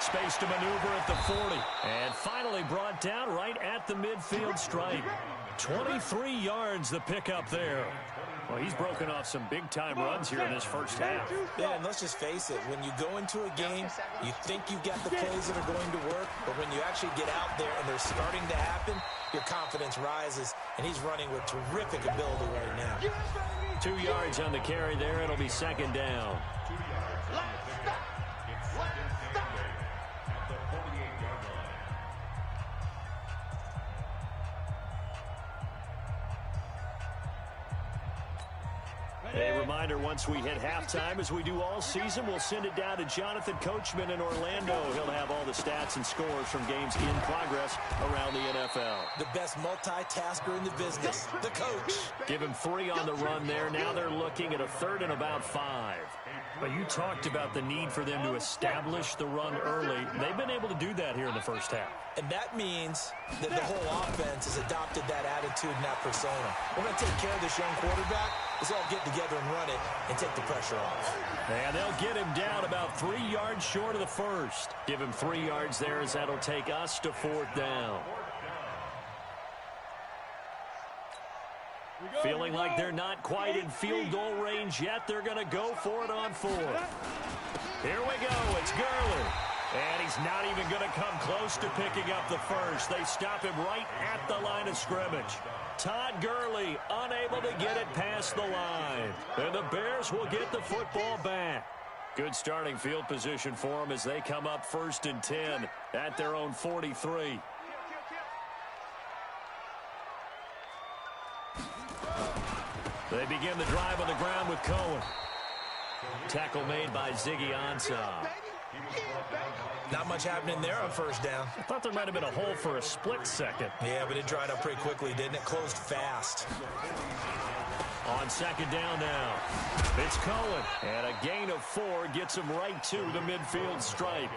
Space to maneuver at the 40. And finally brought down right at the midfield stripe. 23 yards the pickup there. Well, he's broken off some big-time runs here in this first half. Yeah, and let's just face it. When you go into a game, you think you've got the plays that are going to work, but when you actually get out there and they're starting to happen, your confidence rises, and he's running with terrific ability right now. 2 yards on the carry there. It'll be second down. A reminder, once we hit halftime, as we do all season, we'll send it down to Jonathan Coachman in Orlando. He'll have all the stats and scores from games in progress around the NFL. The best multitasker in the business, the coach. Give him 3 on the run there. Now they're looking at a 3rd and about 5. But you talked about the need for them to establish the run early. They've been able to do that here in the first half. And that means that the whole offense has adopted that attitude and that persona. We're going to take care of this young quarterback. Let's all get together and run it and take the pressure off. And they'll get him down about 3 yards short of the first. Give him 3 yards there, as that'll take us to 4th down. Feeling like they're not quite in field goal range yet. They're going to go for it on 4th. Here we go. It's Gurley. And he's not even going to come close to picking up the first. They stop him right at the line of scrimmage. Todd Gurley unable to get it past the line. And the Bears will get the football back. Good starting field position for them as they come up 1st and 10 at their own 43. They begin the drive on the ground with Cohen. Tackle made by Ziggy Ansah. Not much happening there on 1st down. I thought there might have been a hole for a split second. Yeah, but it dried up pretty quickly, didn't it? Closed fast. On 2nd down now, it's Cohen. And a gain of 4 gets him right to the midfield stripe.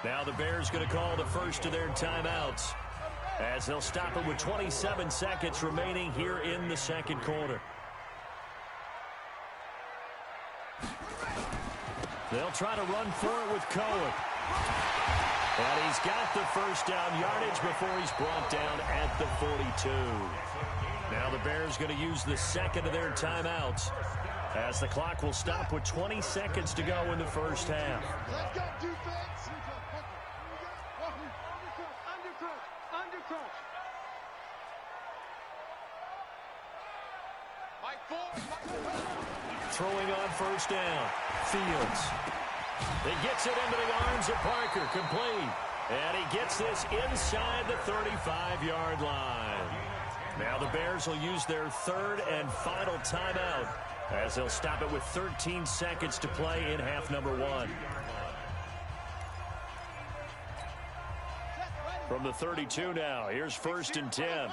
Now the Bears going to call the first of their timeouts, as they'll stop it with 27 seconds remaining here in the 2nd quarter. They'll try to run for it with Cohen. And he's got the 1st down yardage before he's brought down at the 42. Now the Bears going to use the 2nd of their timeouts, as the clock will stop with 20 seconds to go in the first half. Let's go, defense. Undercut. Throwing on 1st down. Fields. He gets it into the arms of Parker. Complete. And he gets this inside the 35-yard line. Now the Bears will use their 3rd and final timeout, as they'll stop it with 13 seconds to play in half number 1. From the 32 now, here's 1st and 10.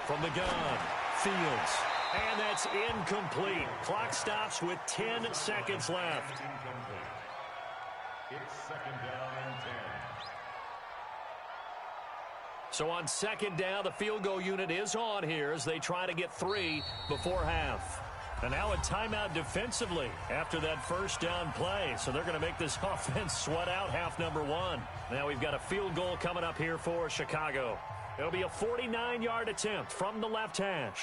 From the gun, Fields. And that's incomplete. Clock stops with 10 seconds left. It's 2nd down and 10. So on 2nd down, the field goal unit is on here as they try to get 3 before half. And now a timeout defensively after that 1st down play. So they're going to make this offense sweat out half number 1. Now we've got a field goal coming up here for Chicago. It'll be a 49-yard attempt from the left hash.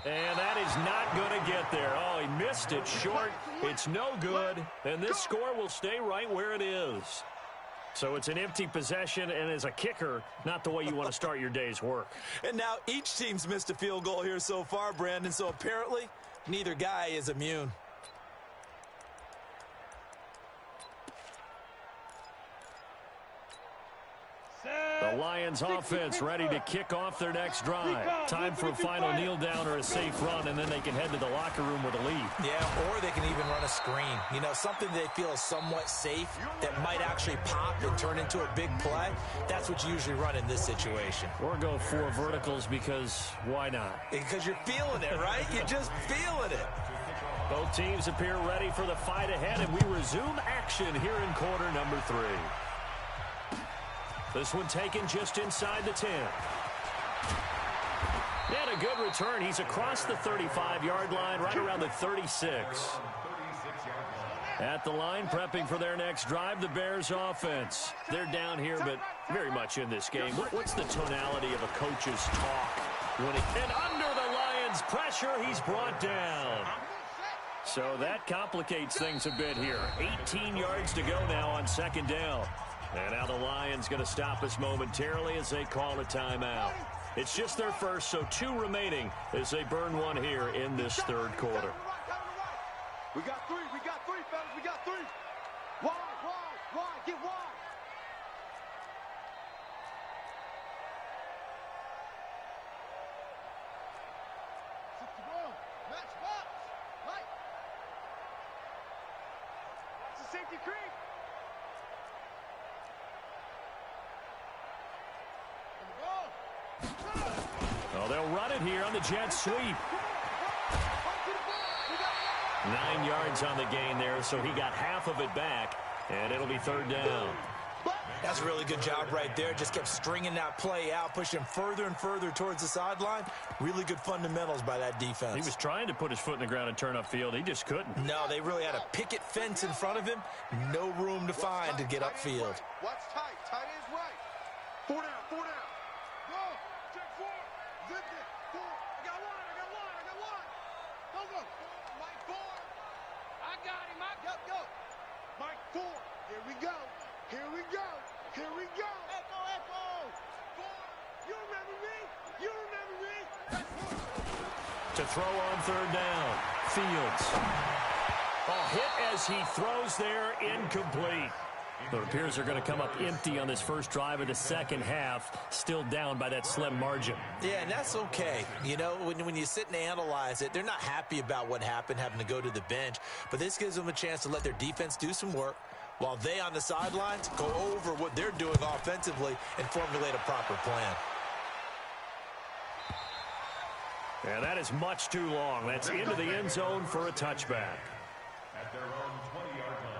And that is not going to get there. Oh, he missed it short. It's no good. And this score will stay right where it is. So it's an empty possession, and as a kicker, not the way you want to start your day's work. And now each team's missed a field goal here so far, Brandon, so apparently neither guy is immune. The The Lions offense ready to kick off their next drive. Time for a final kneel down or a safe run, and then they can head to the locker room with a lead. Yeah, or they can even run a screen. You know, something they feel is somewhat safe that might actually pop and turn into a big play. That's what you usually run in this situation. Or go 4 verticals because why not? Because you're feeling it, right? You're just feeling it. Both teams appear ready for the fight ahead, and we resume action here in quarter number 3. This one taken just inside the 10. And a good return. He's across the 35-yard line, right around the 36. At the line, prepping for their next drive, the Bears offense. They're down here, but very much in this game. What's the tonality of a coach's talk? And under the Lions' pressure, he's brought down. So that complicates things a bit here. 18 yards to go now on second down. And now the Lions going to stop us momentarily as they call a timeout. It's just their first, so 2 remaining as they burn one here in this third quarter. We got 3, fellas, we got 3. Wide, get wide. Match box. Right. That's a safety creep. Oh, they'll run it here on the jet sweep. 9 yards on the gain there, so he got half of it back, and it'll be third down. That's a really good job right there. Just kept stringing that play out, pushing further and further towards the sideline. Really good fundamentals by that defense. He was trying to put his foot in the ground and turn upfield. He just couldn't. No, they really had a picket fence in front of him. No room to find to get upfield. Watch tight. Tight is right. 4 down. Go. Check 4. Zip it. 4. I got one. Go. Mike 4. I got him. Go. Mike 4. Here we go. Echo. 4. You remember me? To throw on third down. Fields. A hit as he throws there, incomplete. It appears they're going to come up empty on this first drive of the second half, still down by that slim margin. Yeah, and that's okay. You know, when you sit and analyze it, they're not happy about what happened, having to go to the bench. But this gives them a chance to let their defense do some work while they on the sidelines go over what they're doing offensively and formulate a proper plan. Yeah, that is much too long. That's into the end zone for a touchback. At their own 20-yard line.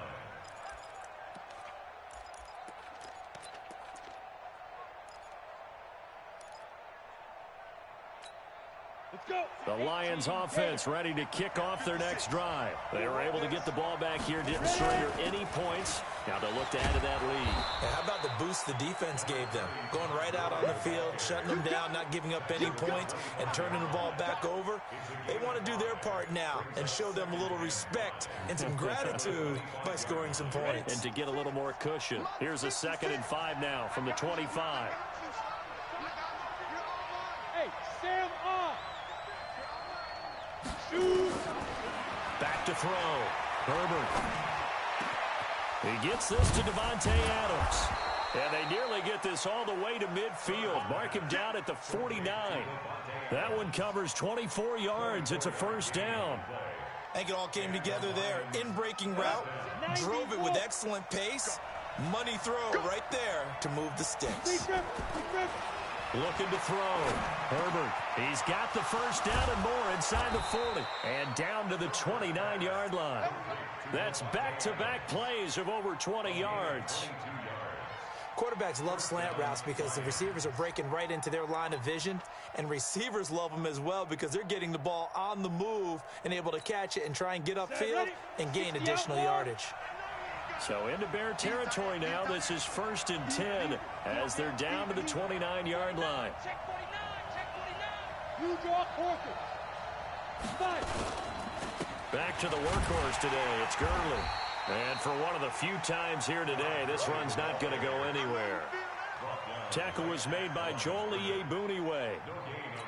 The Lions offense ready to kick off their next drive. They were able to get the ball back here, didn't surrender any points. Now they'll look to add to that lead. And how about the boost the defense gave them? Going right out on the field, shutting them down, not giving up any points, and turning the ball back over. They want to do their part now and show them a little respect and some gratitude by scoring some points. And to get a little more cushion. Here's a 2nd and 5 now from the 25. Hey, Sam off. Back to throw. Herbert. He gets this to Devontae Adams. And they nearly get this all the way to midfield. Mark him down at the 49. That one covers 24 yards. It's a first down. I think it all came together there. In-breaking route, drove it with excellent pace. Money throw right there to move the sticks. Looking to throw. Herbert. He's got the first down and more inside the 40. And down to the 29-yard line. That's back-to-back plays of over 20 yards. Quarterbacks love slant routes because the receivers are breaking right into their line of vision. And receivers love them as well because they're getting the ball on the move and able to catch it and try and get upfield and gain additional yardage. So into Bear territory now. This is 1st and 10 as they're down to the 29-yard line. Back to the workhorse today. It's Gurley. And for one of the few times here today, this run's not going to go anywhere. Tackle was made by Joel Iyiegbuniwe.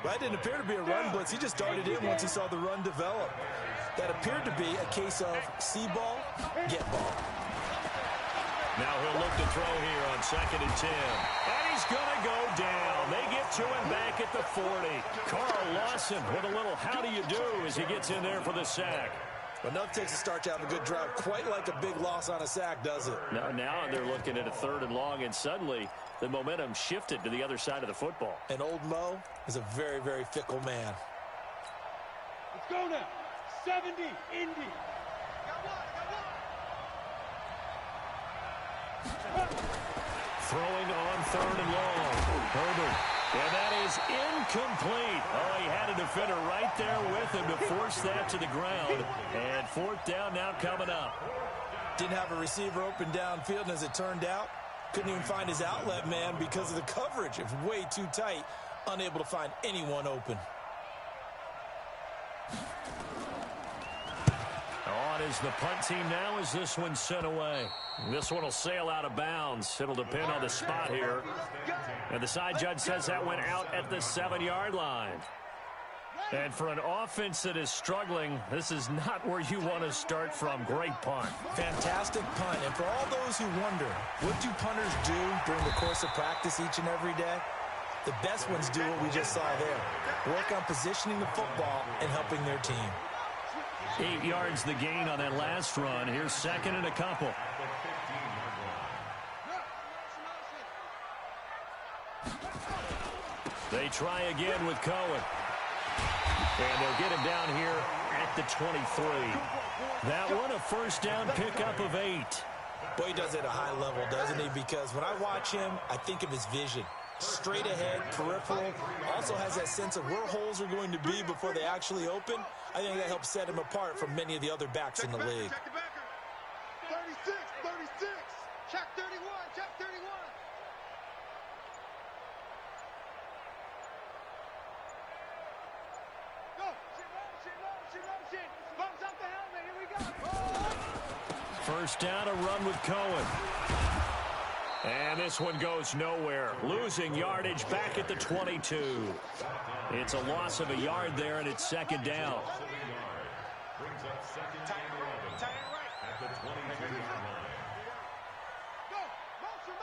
That didn't appear to be a run blitz. He just darted in once he saw the run develop. That appeared to be a case of see ball, get ball. Now he'll look to throw here on 2nd and 10. And he's going to go down. They get to him back at the 40. Carl Lawson with a little how do you do as he gets in there for the sack. Well, nothing takes a start to have a good drive. Quite like a big loss on a sack, does it? Now they're looking at a 3rd and long, and suddenly the momentum shifted to the other side of the football. And old Mo is a very, very fickle man. Let's go now. 70, Indy. Throwing on 3rd and long. Herbert. And that is incomplete. Oh, he had a defender right there with him to force that to the ground. And 4th down now coming up. Didn't have a receiver open downfield, and as it turned out, couldn't even find his outlet man because of the coverage. It was way too tight, unable to find anyone open. On is the punt team now as this one's sent away. This one will sail out of bounds. It'll depend on the spot here. And the side judge says that went out at the 7-yard line. And for an offense that is struggling, this is not where you want to start from. Great punt. Fantastic punt. And for all those who wonder, what do punters do during the course of practice each and every day? The best ones do what we just saw there. Work on positioning the football and helping their team. 8 yards the gain on that last run. Here's 2nd and a couple. They try again with Cohen. And they'll get him down here at the 23. That one a 1st down pickup of 8. Boy, he does it at a high level, doesn't he? Because when I watch him, I think of his vision. Straight ahead, peripheral, also has that sense of where holes are going to be before they actually open. I think that helps set him apart from many of the other backs in the league. 36, 36. Check 31, check 31. Go. Motion. Bumps up the helmet. Here we go. 1st down, a run with Cohen. And this one goes nowhere. Losing yardage back at the 22. It's a loss of a yard there, and it's 2nd down. Brings up 2nd and 11 at the 22-yard line. Go. Motion.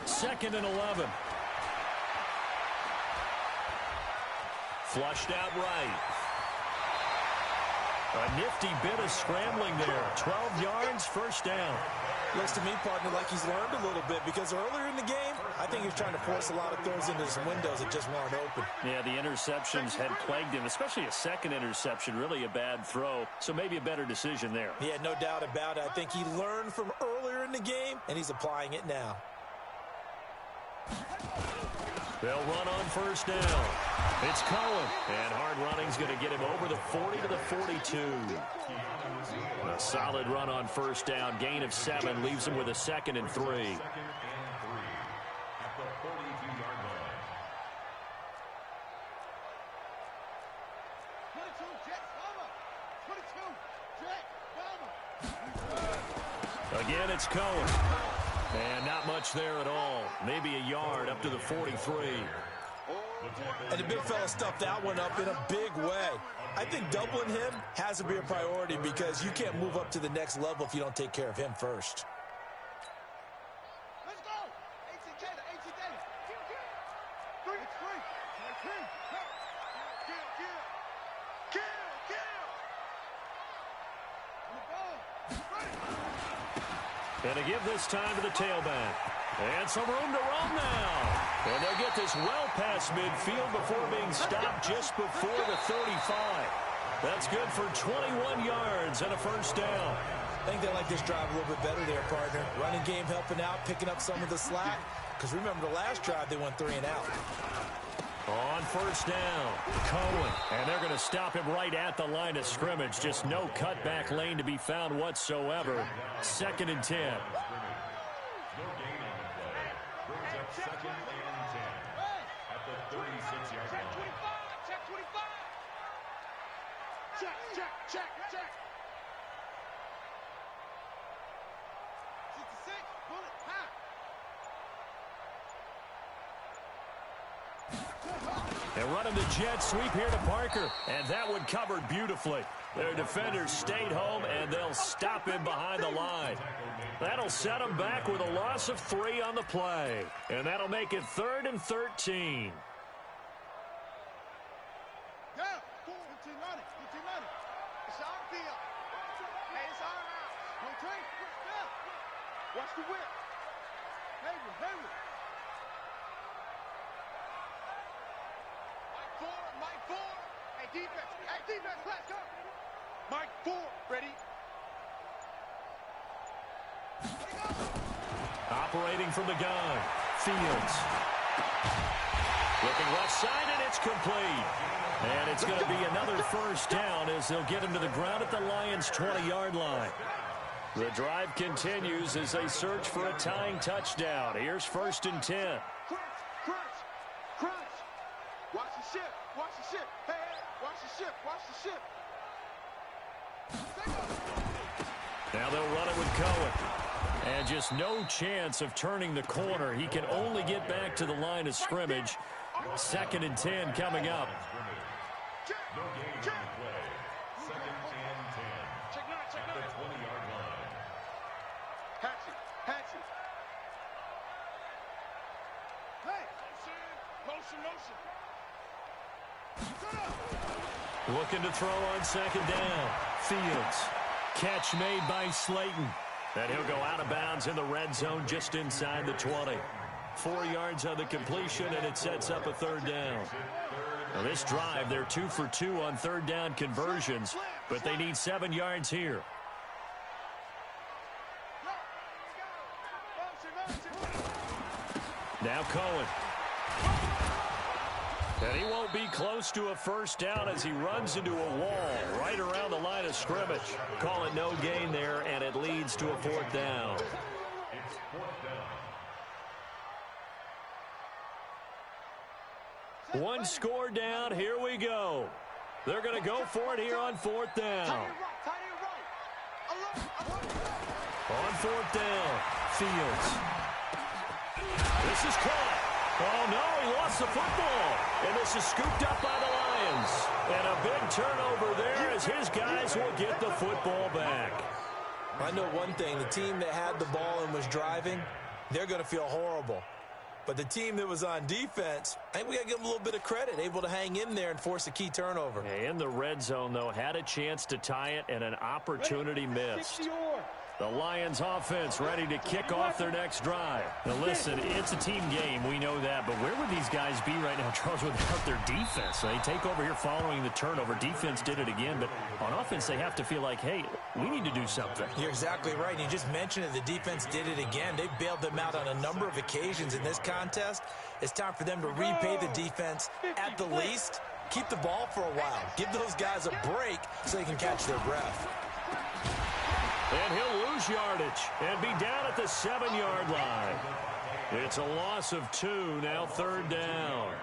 2nd and 11. Flushed out right. A nifty bit of scrambling there. 12 yards, 1st down. Looks to me, partner, like he's learned a little bit because earlier in the game, I think he was trying to force a lot of throws into some windows that just weren't open. Yeah, the interceptions had plagued him, especially a 2nd interception, really a bad throw. So maybe a better decision there. Yeah, no doubt about it. I think he learned from earlier in the game, and he's applying it now. They'll run on 1st down. It's Cohen, and hard running's going to get him over the 40 to the 42. A solid run on 1st down. Gain of 7 leaves him with a 2nd and 3. 2nd and 3 at the 42-yard line. 22, Jet Bomber. 22, Jet Bomber. Again, it's Cohen. And not much there at all. Maybe a yard up to the 43. And the big fella stuffed that one up in a big way. I think doubling him has to be a priority because you can't move up to the next level if you don't take care of him first. Let's go. 18 data. Kill. On the ball. And to give this time to the tailback. And some room to run now. And they'll get this well past midfield before being stopped just before the 35. That's good for 21 yards and a 1st down. I think they like this drive a little bit better there, partner. Running game helping out, picking up some of the slack. Because remember the last drive, they went 3 and out. On 1st down, Cohen. And they're going to stop him right at the line of scrimmage. Just no cutback lane to be found whatsoever. 2nd and 10. No gain on the play. Brings up 2nd and 10 at the 36-yard line. Check 25. Check. 66. Bullet. And running the jet sweep here to Parker. And that one covered beautifully. Their defenders stayed home, and they'll stop him behind the line. That'll set them back with a loss of 3 on the play. And that'll make it 3rd and 13. Watch the whip. Hayward. Mike Ford. Hey, defense, let's go. Mike Ford, ready. Operating from the gun. Fields. Looking left side, and it's complete. And it's going to be another first down as they'll get him to the ground at the Lions' 20-yard line. The drive continues as they search for a tying touchdown. Here's 1st and 10. Crunch. Watch the ship. Hey, watch the ship. Now they'll run it with Cohen. And just no chance of turning the corner. He can only get back to the line of scrimmage. 2nd and 10 coming up. No gain on the play. 2nd and 10. Check nine. At the 20-yard line. Hatchet. Hey, motion. Looking to throw on 2nd down. Fields. Catch made by Slayton. And he'll go out of bounds in the red zone just inside the 20. 4 yards on the completion, and it sets up a 3rd down. Now this drive, they're 2 for 2 on 3rd down conversions, but they need 7 yards here. Now Cohen. And he won't be close to a first down as he runs into a wall right around the line of scrimmage. Call it no gain there, and it leads to a 4th down. It's 4th down. 1 score down. Here we go. They're going to go for it here on 4th down. On 4th down, Fields. This is caught. Oh, no, he lost the football. And this is scooped up by the Lions. And a big turnover there as his guys will get the football back. I know one thing. The team that had the ball and was driving, they're going to feel horrible. But the team that was on defense, I think we got to give them a little bit of credit, able to hang in there and force a key turnover. In the red zone, though, had a chance to tie it and an opportunity missed. The Lions offense ready to kick off their next drive. Now listen, it's a team game, we know that, but where would these guys be right now, Charles, without their defense? They take over here following the turnover. Defense did it again, but on offense they have to feel like, hey, we need to do something. You're exactly right. You just mentioned it. The defense did it again. They bailed them out on a number of occasions in this contest. It's time for them to repay the defense at the least. Keep the ball for a while. Give those guys a break so they can catch their breath. And he'll lose yardage and be down at the 7-yard line. It's a loss of 2, now 3rd down.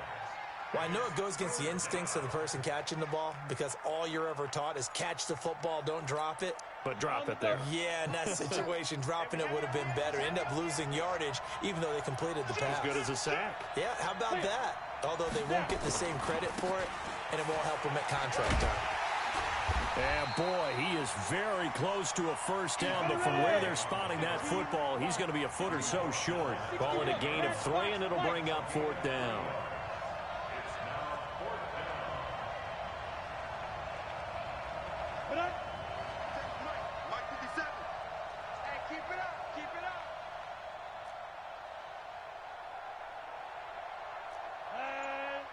Well, I know it goes against the instincts of the person catching the ball because all you're ever taught is catch the football, don't drop it. But drop it there. Yeah, in that situation, dropping it would have been better. End up losing yardage even though they completed the pass. As good as a sack. Yeah, how about that? Although they won't get the same credit for it, and it won't help them at contract time. And boy, he is very close to a first down, but from where they're spotting that football, he's going to be a foot or so short. Call it a gain of 3, and it'll bring up 4th down. Mike 57. Hey, keep it up.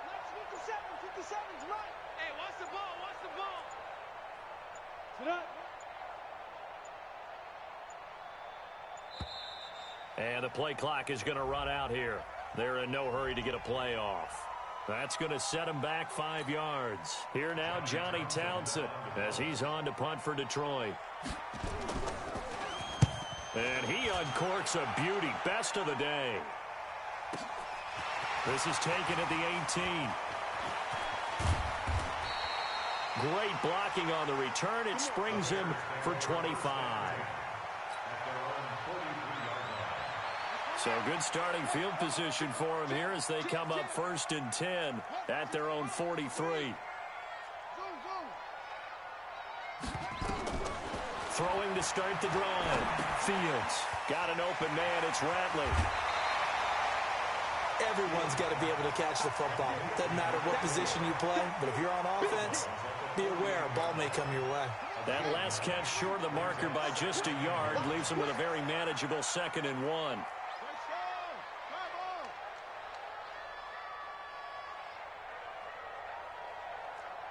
Mike 57's right. Hey, watch the ball. Sit up. And the play clock is going to run out here. They're in no hurry to get a play off. That's going to set him back 5 yards. Here now, Johnny Townsend, as he's on to punt for Detroit. And he uncorks a beauty. Best of the day. This is taken at the 18. Great blocking on the return. It springs him for 25. So good starting field position for him here as they come up 1st and 10 at their own 43. Throwing to start the drive. Fields got an open man. It's Ratley. Everyone's got to be able to catch the football. Doesn't matter what position you play, but if you're on offense, be aware a ball may come your way. That last catch short of the marker by just a yard leaves him with a very manageable 2nd and 1.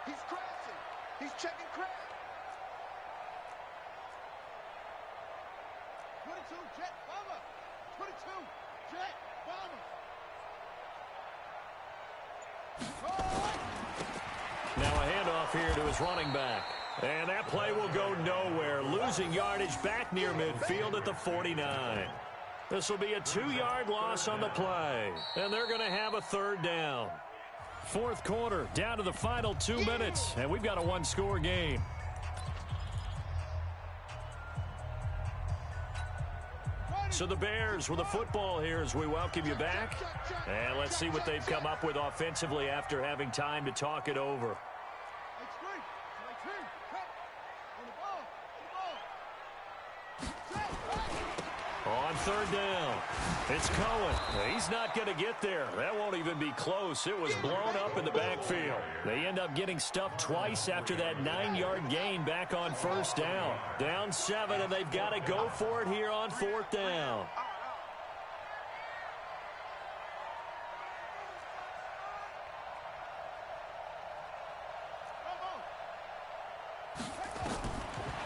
He's crashing. He's checking crash. 22, jet bomber. 22, jet bomber. Now a handoff here to his running back. And that play will go nowhere. Losing yardage back near midfield at the 49. This will be a 2-yard loss on the play. And they're going to have a 3rd down. 4th quarter, down to the final 2 minutes. And we've got a 1-score game. So the Bears with the football here as we welcome you back. And let's see what they've come up with offensively after having time to talk it over. On 3rd down, it's Cohen. He's not going to get there. That won't even be close. It was blown up in the backfield. They end up getting stuffed twice after that 9-yard gain back on 1st down. Down 7, and they've got to go for it here on 4th down.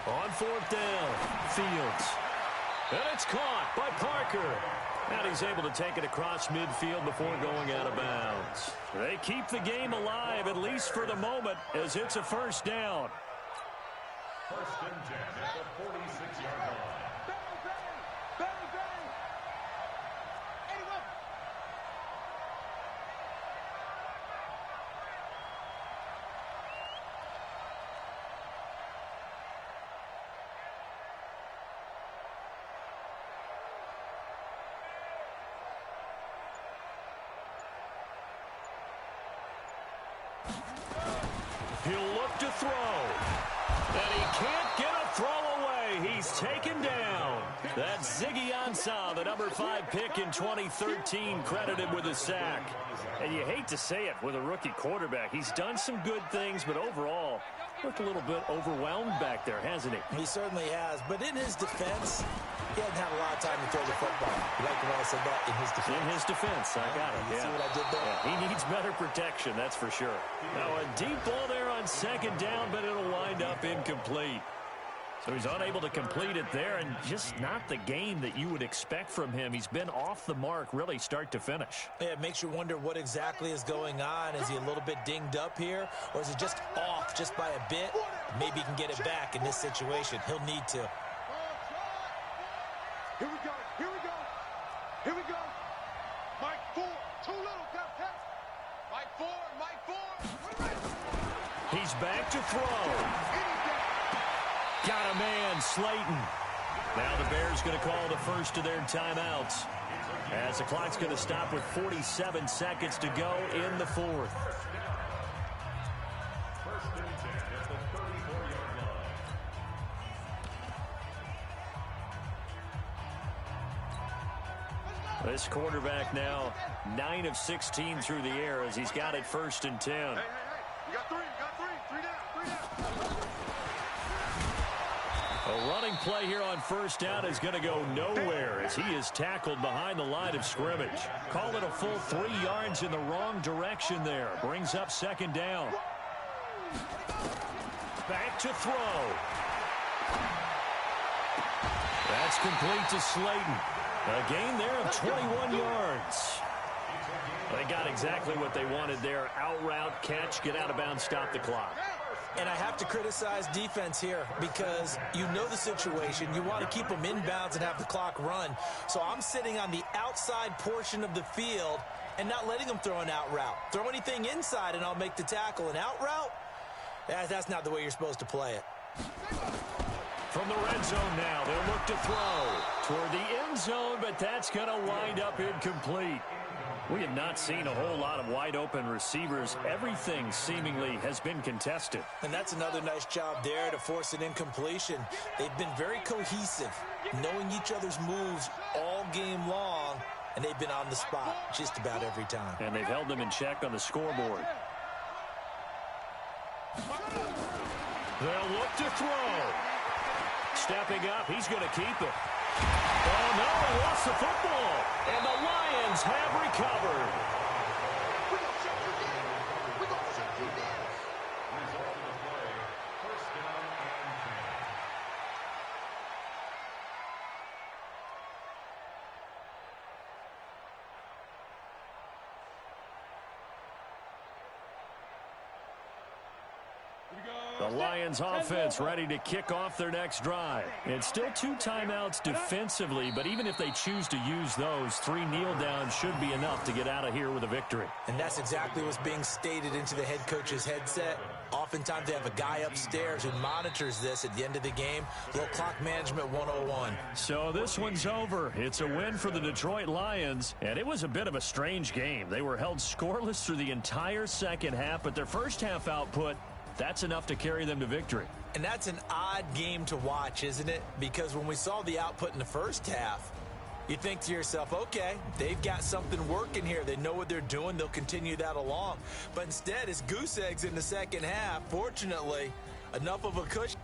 On 4th down, Fields. And it's caught by Parker. And he's able to take it across midfield before going out of bounds. They keep the game alive, at least for the moment, as it's a 1st down. 1st and 10 at the 46-yard line. He'll look to throw. And he can't get a throw away. He's taken down. That's Ziggy Ansah, the number 5 pick in 2013, credited with a sack. And you hate to say it with a rookie quarterback. He's done some good things, but overall, looked a little bit overwhelmed back there, hasn't he? He certainly has. But in his defense, he hadn't had a lot of time to throw the football. You like the way I said that? In his defense. In his defense, I got it. You see what I did there? Yeah, he needs better protection, that's for sure. Now a deep ball there on 2nd down, but it'll wind up incomplete. So he's unable to complete it there, and just not the game that you would expect from him. He's been off the mark, really, start to finish. Yeah, it makes you wonder what exactly is going on. Is he a little bit dinged up here, or is he just off just by a bit? Maybe he can get it back in this situation. He'll need to. Here we go. Here we go. Here we go. Mike 4. Too little. Tap. Mike 4. Mike 4. He's back to throw. Got a man, Slayton. Now the Bears going to call the first of their timeouts, as the clock's going to stop with 47 seconds to go in the 4th. 1st and 10 at the 34-yard line. This quarterback now 9 of 16 through the air as he's got it 1st and 10. Hey. You got 3. Three down. A running play here on 1st down is going to go nowhere as he is tackled behind the line of scrimmage. Call it a full 3 yards in the wrong direction there. Brings up 2nd down. Back to throw. That's complete to Slayton. A gain there of 21 yards. They got exactly what they wanted there. Out route, catch, get out of bounds, stop the clock. And I have to criticize defense here because you know the situation. You want to keep them inbounds and have the clock run. So I'm sitting on the outside portion of the field and not letting them throw an out route. Throw anything inside and I'll make the tackle. An out route? That's not the way you're supposed to play it. From the red zone now, they'll look to throw. toward the end zone, but that's going to wind up incomplete. We have not seen a whole lot of wide-open receivers. Everything seemingly has been contested. And that's another nice job there to force an incompletion. They've been very cohesive, knowing each other's moves all game long, and they've been on the spot just about every time. And they've held them in check on the scoreboard. They'll look to throw. Stepping up, he's going to keep it. Oh, no, he lost the football. And the Lions have recovered. We're going to shut you down. We're going to shut you down. Result of the play, first down and 10. The Lions offense ready to kick off their next drive. It's still 2 timeouts defensively, but even if they choose to use those, 3 kneel downs should be enough to get out of here with a victory. And that's exactly what's being stated into the head coach's headset. Oftentimes they have a guy upstairs who monitors this at the end of the game. Little clock management 101. So this one's over. It's a win for the Detroit Lions, and it was a bit of a strange game. They were held scoreless through the entire second half, but their first half output, that's enough to carry them to victory. And that's an odd game to watch, isn't it? Because when we saw the output in the first half, you think to yourself, okay, they've got something working here. They know what they're doing. They'll continue that along. But instead, it's goose eggs in the second half. Fortunately, enough of a cushion